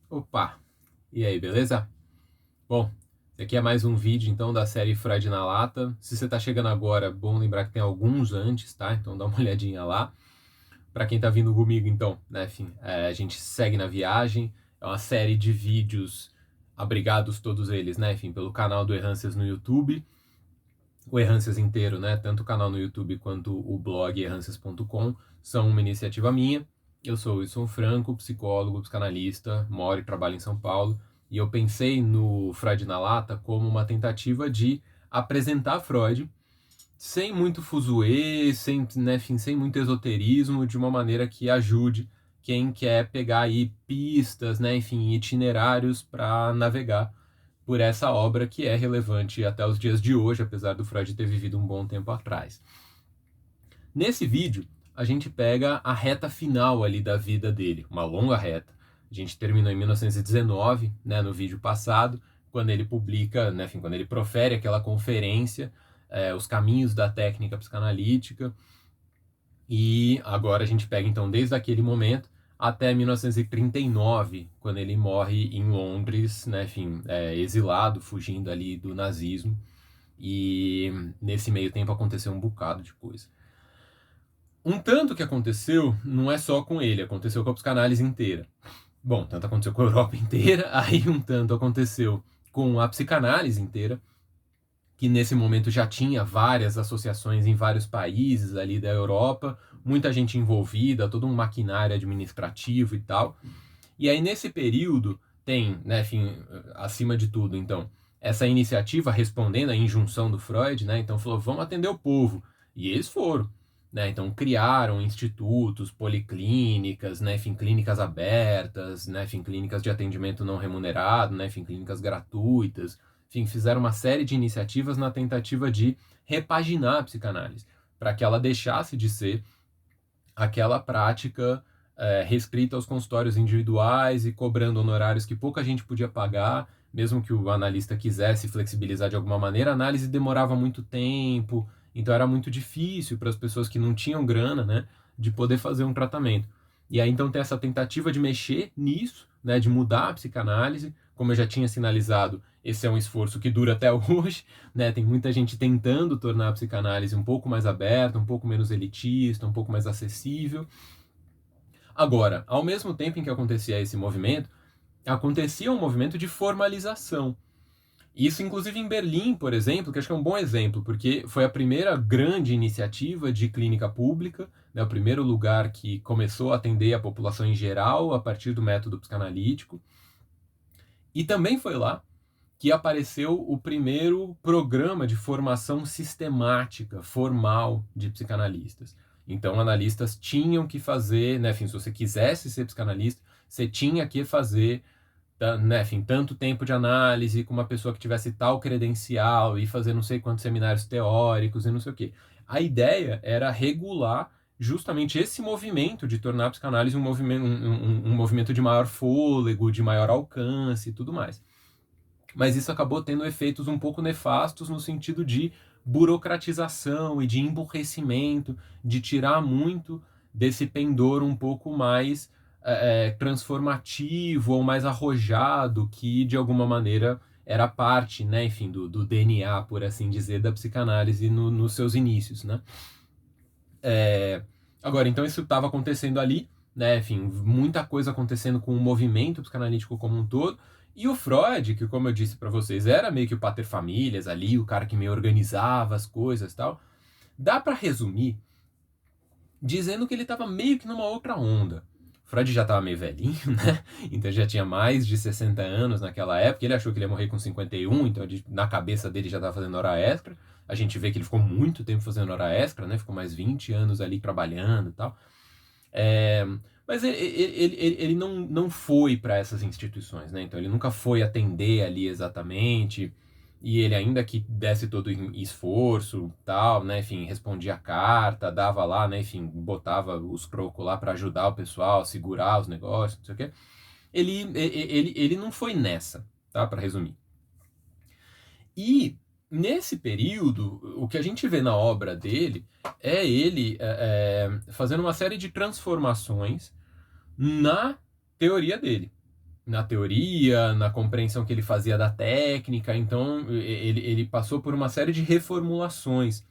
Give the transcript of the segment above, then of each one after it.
Opa! E aí, beleza? Bom, esse aqui é mais um vídeo então da série Freud na Lata. Se você tá chegando agora, bom lembrar que tem alguns antes, tá? Então dá uma olhadinha lá. Pra quem tá vindo comigo, então, né, enfim, a gente segue na viagem. É uma série de vídeos abrigados todos eles, né, enfim, pelo canal do Errâncias no YouTube. O Errâncias inteiro, né, tanto o canal no YouTube quanto o blog errâncias.com são uma iniciativa minha. Eu sou o Wilson Franco, psicólogo, psicanalista, moro e trabalho em São Paulo, e eu pensei no Freud na Lata como uma tentativa de apresentar Freud sem muito fuzuê, sem, né, enfim, sem muito esoterismo, de uma maneira que ajude quem quer pegar aí pistas, né, enfim, itinerários para navegar por essa obra que é relevante até os dias de hoje, apesar do Freud ter vivido um bom tempo atrás. Nesse vídeo, a gente pega a reta final ali da vida dele, uma longa reta. A gente terminou em 1919, né, no vídeo passado, quando ele publica, né, enfim, quando ele profere aquela conferência, Os Caminhos da Técnica Psicanalítica, e agora a gente pega então desde aquele momento até 1939, quando ele morre em Londres, né, enfim, exilado, fugindo ali do nazismo. E nesse meio tempo aconteceu um bocado de coisa. Um tanto que aconteceu não é só com ele, aconteceu com a psicanálise inteira. Bom, tanto aconteceu com a Europa inteira, aí um tanto aconteceu com a psicanálise inteira, que nesse momento já tinha várias associações em vários países ali da Europa, muita gente envolvida, todo um maquinário administrativo e tal. E aí nesse período tem, né, enfim, acima de tudo, então, essa iniciativa respondendo à injunção do Freud, né? Então falou, vamos atender o povo. E eles foram, né? Então criaram institutos, policlínicas, né, enfim, clínicas abertas, né, enfim, clínicas de atendimento não remunerado, né, enfim, clínicas gratuitas, enfim, fizeram uma série de iniciativas na tentativa de repaginar a psicanálise, para que ela deixasse de ser aquela prática restrita aos consultórios individuais e cobrando honorários que pouca gente podia pagar, mesmo que o analista quisesse flexibilizar de alguma maneira, a análise demorava muito tempo, então era muito difícil para as pessoas que não tinham grana, né, de poder fazer um tratamento. E aí então tem essa tentativa de mexer nisso, né, de mudar a psicanálise, como eu já tinha sinalizado, esse é um esforço que dura até hoje, né? Tem muita gente tentando tornar a psicanálise um pouco mais aberta, um pouco menos elitista, um pouco mais acessível. Agora, ao mesmo tempo em que acontecia esse movimento, acontecia um movimento de formalização. Isso, inclusive, em Berlim, por exemplo, que acho que é um bom exemplo, porque foi a primeira grande iniciativa de clínica pública, né, o primeiro lugar que começou a atender a população em geral a partir do método psicanalítico. E também foi lá que apareceu o primeiro programa de formação sistemática, formal, de psicanalistas. Então, analistas tinham que fazer, né, enfim, se você quisesse ser psicanalista, você tinha que fazer, né, enfim, tanto tempo de análise com uma pessoa que tivesse tal credencial e fazer não sei quantos seminários teóricos e não sei o quê. A ideia era regular justamente esse movimento de tornar a psicanálise um movimento de maior fôlego, de maior alcance e tudo mais. Mas isso acabou tendo efeitos um pouco nefastos no sentido de burocratização e de emburrecimento, de tirar muito desse pendor um pouco mais transformativo ou mais arrojado que de alguma maneira era parte, né, enfim, do DNA, por assim dizer, da psicanálise nos seus inícios, né? Agora, então isso estava acontecendo ali, né? Enfim, muita coisa acontecendo com o movimento psicanalítico como um todo. E o Freud, que como eu disse para vocês, era meio que o pater-famílias ali, o cara que meio organizava as coisas e tal. Dá para resumir dizendo que ele estava meio que numa outra onda. Freud já estava meio velhinho, né? Então já tinha mais de 60 anos naquela época. Ele achou que ele ia morrer com 51, então na cabeça dele já estava fazendo hora extra. A gente vê que ele ficou muito tempo fazendo hora extra, né? Ficou mais 20 anos ali trabalhando e tal. É, mas ele não foi para essas instituições, né? Então ele nunca foi atender ali exatamente. E ele, ainda que desse todo esforço, tal, né? Enfim, respondia a carta, dava lá, né? Enfim, botava os crocos lá para ajudar o pessoal, segurar os negócios, não sei o quê. Ele não foi nessa, tá? Para resumir. E nesse período, o que a gente vê na obra dele é ele fazendo uma série de transformações na teoria dele. na teoria, na compreensão que ele fazia da técnica, então ele passou por uma série de reformulações.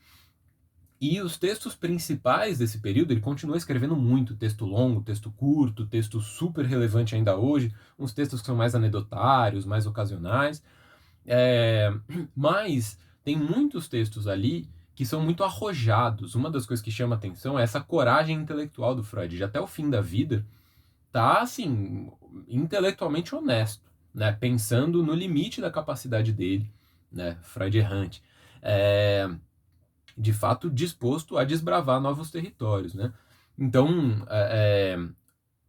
E os textos principais desse período, ele continua escrevendo muito, texto longo, texto curto, texto super relevante ainda hoje, uns textos que são mais anedotários, mais ocasionais, mas tem muitos textos ali que são muito arrojados. Uma das coisas que chama atenção é essa coragem intelectual do Freud, de até o fim da vida tá assim, intelectualmente honesto, né? Pensando no limite da capacidade dele, né? Freud errante. É, de fato disposto a desbravar novos territórios, né? Então,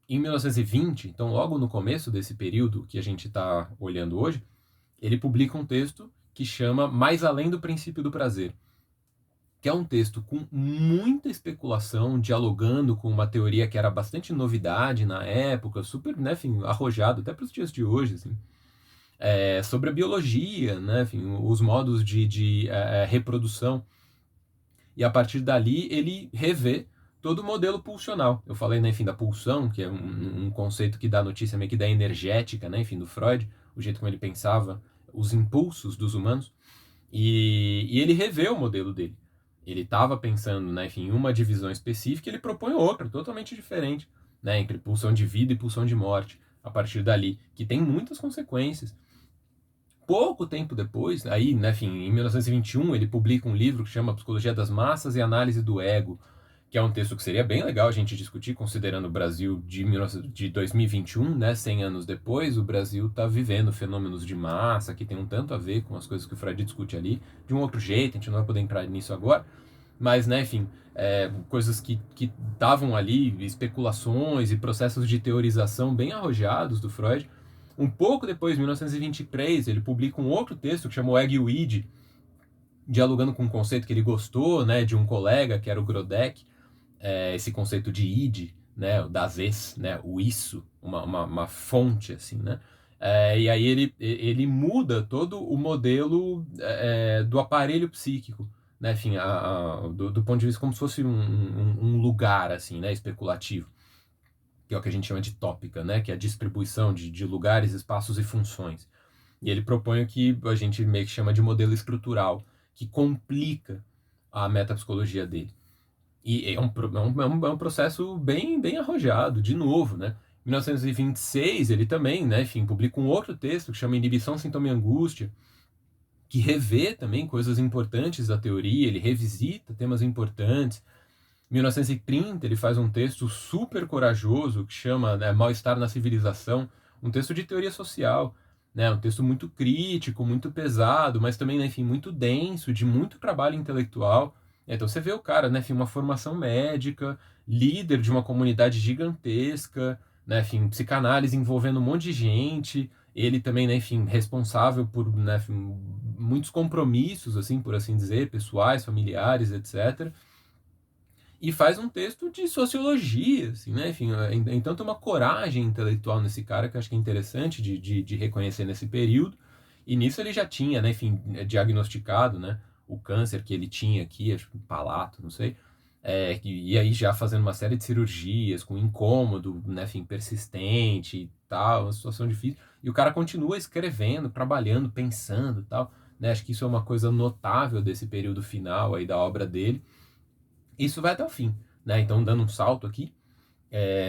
em 1920, então logo no começo desse período que a gente está olhando hoje, ele publica um texto que chama Mais Além do Princípio do Prazer, que é um texto com muita especulação, dialogando com uma teoria que era bastante novidade na época, super, né, enfim, arrojado até para os dias de hoje, assim, sobre a biologia, né, enfim, os modos de reprodução. E a partir dali ele revê todo o modelo pulsional. Eu falei, né, enfim, da pulsão, que é um conceito que dá notícia meio que da energética, né, enfim, do Freud, o jeito como ele pensava os impulsos dos humanos. E ele revê o modelo dele. Ele estava pensando, né, enfim, em uma divisão específica, ele propõe outra, totalmente diferente, né, entre pulsão de vida e pulsão de morte, a partir dali, que tem muitas consequências. Pouco tempo depois, aí, né, enfim, em 1921, ele publica um livro que chama Psicologia das Massas e Análise do Ego, que é um texto que seria bem legal a gente discutir, considerando o Brasil de 2021, né, 100 anos depois, o Brasil está vivendo fenômenos de massa que tem um tanto a ver com as coisas que o Freud discute ali, de um outro jeito, a gente não vai poder entrar nisso agora, mas, né, enfim, coisas que estavam ali, especulações e processos de teorização bem arrojados do Freud. Um pouco depois, em 1923, ele publica um outro texto que chamou Ego e o Id, dialogando com um conceito que ele gostou, né, de um colega, que era o Grodeck, esse conceito de id, né, o das es, né, o isso, uma fonte, assim, né? E aí ele muda todo o modelo do aparelho psíquico, né, enfim, do ponto de vista como se fosse um lugar, assim, né, especulativo, que é o que a gente chama de tópica, né, que é a distribuição de lugares, espaços e funções. E ele propõe o que a gente meio que chama de modelo estrutural, que complica a metapsicologia dele. E é um processo bem arrojado, de novo, né? Em 1926, ele também, né, enfim, publica um outro texto que chama Inibição, Sintoma e Angústia, que revê também coisas importantes da teoria, ele revisita temas importantes. Em 1930, ele faz um texto super corajoso que chama, né, Mal-Estar na Civilização, um texto de teoria social, né, um texto muito crítico, muito pesado, mas também, né, enfim, muito denso, de muito trabalho intelectual. Então você vê o cara, né, enfim, uma formação médica, líder de uma comunidade gigantesca, né, enfim, psicanálise envolvendo um monte de gente, ele também, né, enfim, responsável por, né, enfim, muitos compromissos, assim, por assim dizer, pessoais, familiares, etc. E faz um texto de sociologia, assim, né? Enfim, então tem uma coragem intelectual nesse cara que eu acho que é interessante de reconhecer nesse período. E nisso ele já tinha, né, enfim, diagnosticado, né, o câncer que ele tinha aqui, acho que palato, não sei. E aí já fazendo uma série de cirurgias, com incômodo, né, enfim, persistente e tal, uma situação difícil. E o cara continua escrevendo, trabalhando, pensando e tal. Né? Acho que isso é uma coisa notável desse período final aí da obra dele. Isso vai até o fim, né? Então, dando um salto aqui,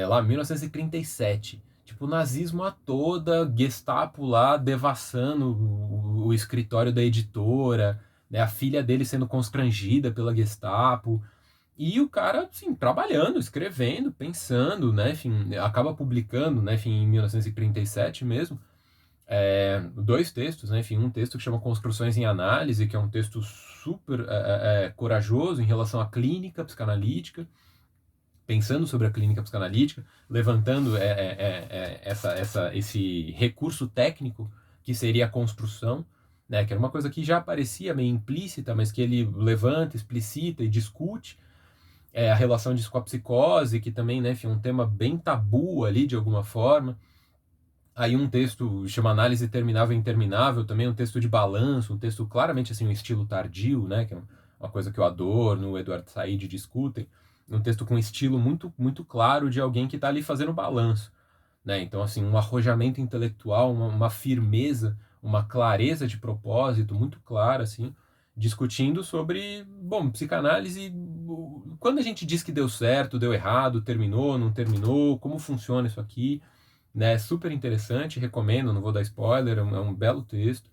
lá em 1937, tipo, o nazismo a toda, Gestapo lá devassando o escritório da editora, né? A filha dele sendo constrangida pela Gestapo, e o cara, assim, trabalhando, escrevendo, pensando, né? Enfim, acaba publicando, né? Enfim, em 1937 mesmo, dois textos, né? Enfim, um texto que chama Construções em Análise, que é um texto super corajoso em relação à clínica psicanalítica, pensando sobre a clínica psicanalítica, levantando esse recurso técnico que seria a construção, né? Que era uma coisa que já parecia meio implícita, mas que ele levanta, explicita e discute. A relação disso com a psicose, que também, né, enfim, é um tema bem tabu ali, de alguma forma. Aí um texto chama Análise Terminável e Interminável, também um texto de balanço, um texto claramente assim, um estilo tardio, né, que é uma coisa que o Adorno, o Eduardo Said discutem, um texto com estilo muito claro de alguém que está ali fazendo balanço, né? Então, assim, um arrojamento intelectual, uma firmeza, uma clareza de propósito muito clara, assim, discutindo sobre, bom, psicanálise, quando a gente diz que deu certo, deu errado, terminou, não terminou, como funciona isso aqui, né? Super interessante, recomendo, não vou dar spoiler, é um belo texto.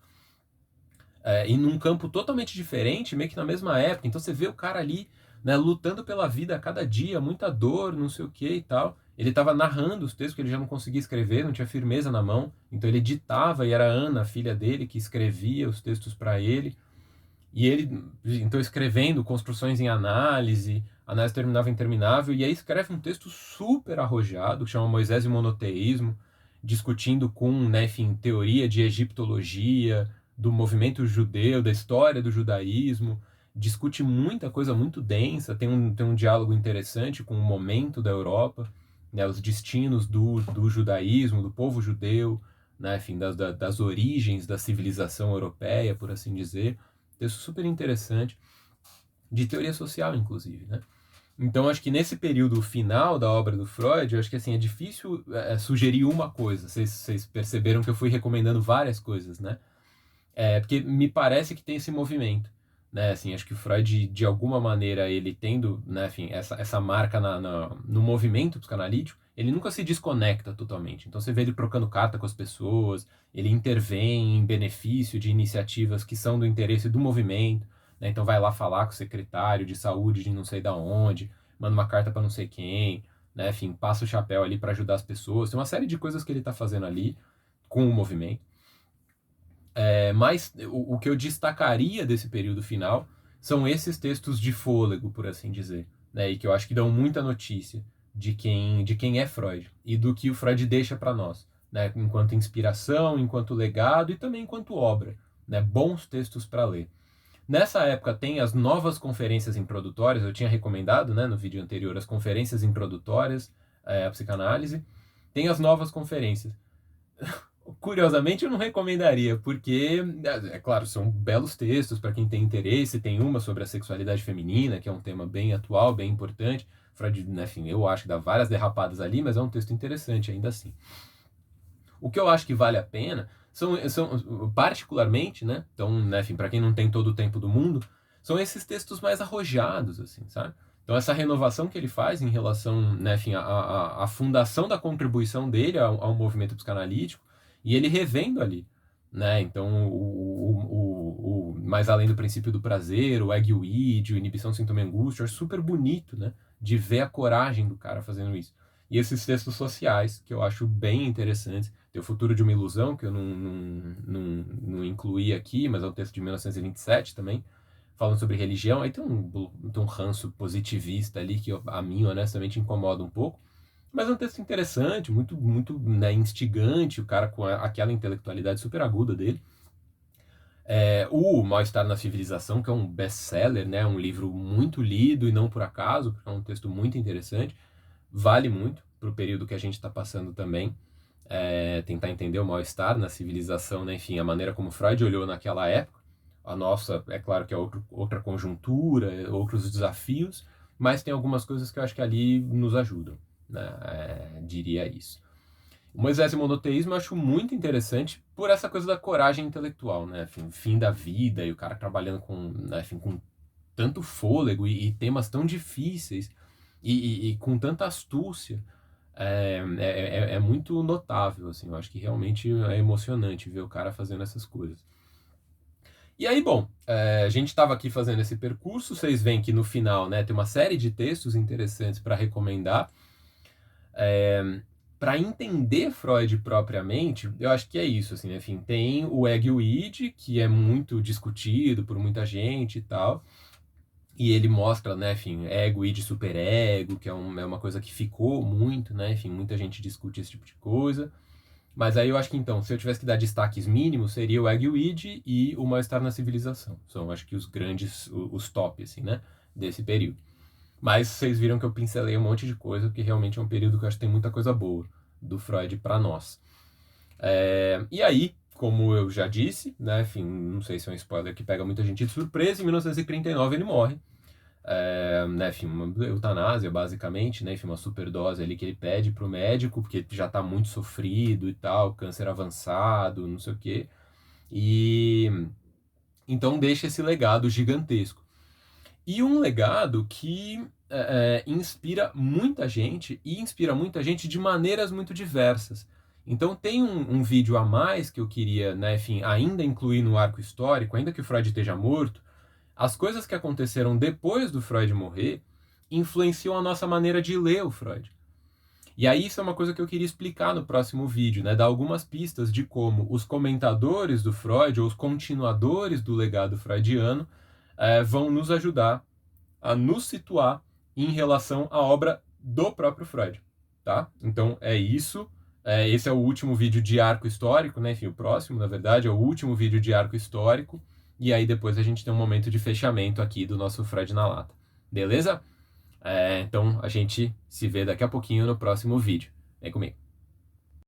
E num campo totalmente diferente, meio que na mesma época. Então você vê o cara ali, né, lutando pela vida a cada dia, muita dor, não sei o que e tal. Ele estava narrando os textos, porque ele já não conseguia escrever, não tinha firmeza na mão. Então ele ditava, e era a Ana, a filha dele, que escrevia os textos para ele. E ele, então, escrevendo construções em análise, análise terminável e interminável, e aí escreve um texto super arrojado, que chama Moisés e o Monoteísmo, discutindo com, né, enfim, teoria de egiptologia, do movimento judeu, da história do judaísmo, discute muita coisa muito densa, tem um diálogo interessante com o momento da Europa, né, os destinos do judaísmo, do povo judeu, né, enfim, das origens da civilização europeia, por assim dizer. Texto super interessante, de teoria social, inclusive, né? Então, acho que nesse período final da obra do Freud, eu acho que assim, é difícil sugerir uma coisa. Vocês perceberam que eu fui recomendando várias coisas, né? Porque me parece que tem esse movimento, né? Assim, acho que o Freud, de alguma maneira, ele tendo, né, enfim, essa marca no movimento psicanalítico, ele nunca se desconecta totalmente. Então você vê ele trocando carta com as pessoas, ele intervém em benefício de iniciativas que são do interesse do movimento, né? Então vai lá falar com o secretário de saúde de não sei da onde, manda uma carta para não sei quem, né? Enfim, passa o chapéu ali para ajudar as pessoas. Tem uma série de coisas que ele está fazendo ali com o movimento. Mas o que eu destacaria desse período final são esses textos de fôlego, por assim dizer, né? E que eu acho que dão muita notícia de quem é Freud e do que o Freud deixa para nós, né? Enquanto inspiração, enquanto legado e também enquanto obra, né? Bons textos para ler. Nessa época tem as novas conferências introdutórias, eu tinha recomendado, né, no vídeo anterior, as conferências introdutórias à psicanálise. Tem as novas conferências. Curiosamente, eu não recomendaria, porque, claro, são belos textos para quem tem interesse. Tem uma sobre a sexualidade feminina, que é um tema bem atual, bem importante. Freud, né, enfim, eu acho que dá várias derrapadas ali, mas é um texto interessante ainda assim. O que eu acho que vale a pena são particularmente, né? Então, né, enfim, para quem não tem todo o tempo do mundo, são esses textos mais arrojados, assim, sabe? Então, essa renovação que ele faz em relação, né, enfim, à fundação da contribuição dele ao movimento psicanalítico, e ele revendo ali, né? Então, mais além do princípio do prazer, o ego-id, inibição, sintoma e angústia, é super bonito, né? De ver a coragem do cara fazendo isso. E esses textos sociais, que eu acho bem interessantes. Tem o Futuro de uma Ilusão, que eu não incluí aqui, mas é um texto de 1927 também, falando sobre religião. Aí tem um ranço positivista ali que a mim, honestamente, incomoda um pouco. Mas é um texto interessante, muito, muito, né, instigante, o cara com aquela intelectualidade super aguda dele. O Mal-Estar na Civilização, que é um best-seller, né, um livro muito lido e não por acaso, porque é um texto muito interessante, vale muito para o período que a gente está passando também. Tentar entender o mal-estar na civilização, né? Enfim, a maneira como Freud olhou naquela época. A nossa, é claro que é outra conjuntura, outros desafios, mas tem algumas coisas que eu acho que ali nos ajudam, né? Diria isso. O Moisés e o Monoteísmo eu acho muito interessante por essa coisa da coragem intelectual, né? Enfim, fim da vida e o cara trabalhando com, né, enfim, com tanto fôlego e temas tão difíceis e com tanta astúcia. É muito notável, assim, eu acho que realmente é emocionante ver o cara fazendo essas coisas. E aí, bom, a gente estava aqui fazendo esse percurso, vocês veem que no final, né, tem uma série de textos interessantes para recomendar. Para entender Freud propriamente, eu acho que é isso, assim, né? Enfim, tem o ego e o id, que é muito discutido por muita gente e tal, e ele mostra, né, enfim, ego, id, superego, que é uma coisa que ficou muito, né, enfim, muita gente discute esse tipo de coisa. Mas aí eu acho que então, se eu tivesse que dar destaques mínimos, seria o ego e o id e o mal-estar na civilização. São, acho que os grandes, os top, assim, né, desse período. Mas vocês viram que eu pincelei um monte de coisa, porque realmente é um período que eu acho que tem muita coisa boa do Freud para nós. E aí, como eu já disse, né, enfim, não sei se é um spoiler que pega muita gente de surpresa, em 1939 ele morre. né, enfim, uma eutanásia, basicamente, né, enfim, uma superdose ali que ele pede pro médico, porque já tá muito sofrido e tal, câncer avançado, não sei o quê. E então deixa esse legado gigantesco. E um legado que inspira muita gente, e inspira muita gente de maneiras muito diversas. Então tem um vídeo a mais que eu queria, né, enfim, ainda incluir no arco histórico, ainda que o Freud esteja morto, as coisas que aconteceram depois do Freud morrer influenciam a nossa maneira de ler o Freud. E aí isso é uma coisa que eu queria explicar no próximo vídeo, né? Dar algumas pistas de como os comentadores do Freud, ou os continuadores do legado freudiano, vão nos ajudar a nos situar em relação à obra do próprio Freud, tá? Então é isso. Esse é o último vídeo de arco histórico, né? Enfim, o próximo, na verdade, é o último vídeo de arco histórico. E aí depois a gente tem um momento de fechamento aqui do nosso Freud na lata. Beleza? Então a gente se vê daqui a pouquinho no próximo vídeo. Vem comigo.